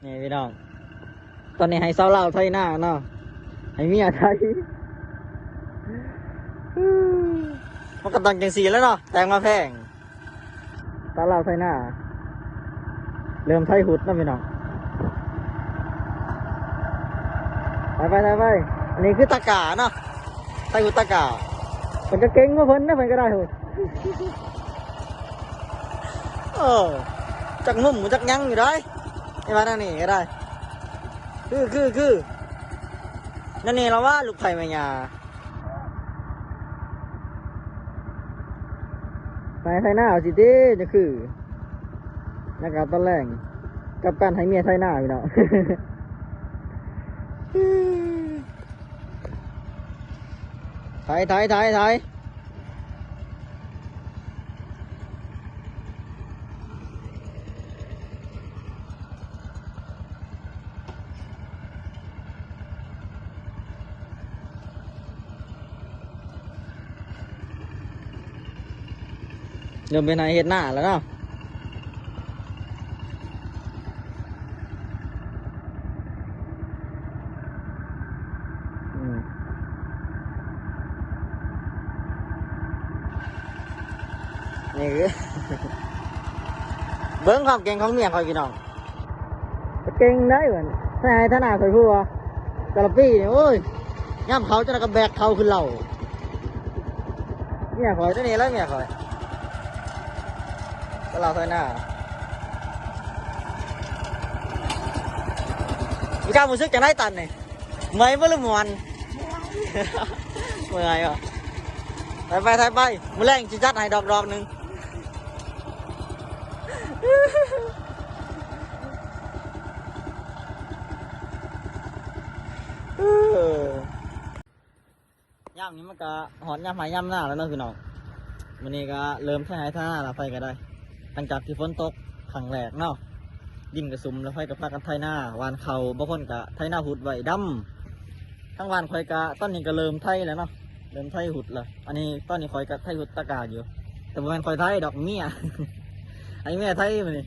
นี่พี่น้องตอนนี้ให้เศร้าเล่าไทยหน้าเนาะให้เมียไทยมันก็ต้องจังสีแล้วเนาะแต่งมาแพงเศร้าเล่าไทยหน้าเริ่มไทยหุดนะพี่น้องไปอันนี้คือตะกาเนาะไทยหุดตะกามันจะเก่งมาเพิ่นนะเพิ่นก็ได้หุดจักงุ่มจักยั้งอยู่ได้ไอ้บ้านนั่นนี่ก็ได้คือนั่นนี่เราว่าลูกไผ่มายาไปไทยหน้าเอาสิเด้จะคือนักการตอนแรกกับการให้เมียไทยหน้าพี่น้องไทยเริ่มเป็นนายเฮ็ดหน้าแล้วเนาะนี่คือ เบิ้งความเก่งของเมียคอยพี่น้องเก่งได้เหมือนถ้าให้ท่านาคอยพูดว่าแต่ละปีเนี่ยโอ้ยย่ำเขาจะกระแบกเขาขึ้นเหล่าเมียคอยตัวนี้แล้วเมียคอยก็เราไทยหน้ามีการมือซึกจะได้ตันเนี่ยเมื่อยเมื่อลืมวันเมื่อยอ่ะไปมือแรงจิจัดให้ดอกหนึ่งย่ำนี้มันก็หอนย่ำหายย่ำหน้าแล้วเนาะพี่น้องวันนี้ก็เริ่มใช้หายท่าหน้าละไฟก็ได้หลังจากที่ฝนตกครั้งแรกเนาะดินกระซุ่มแล้วไฟกับพากันไทหน้าวานเขาบางคนก็ไทหน้าหุดไว้ดำทั้งวานคอยกะตอนนี้ก็เริ่มไทแล้วเนาะเริ่มไทหุดละอันนี้ตอนนี้คอยกะไทหุดตะกาอยู่แต่ประมาณคอยไทดอกเมีย ไอ้เมียไทมันนี่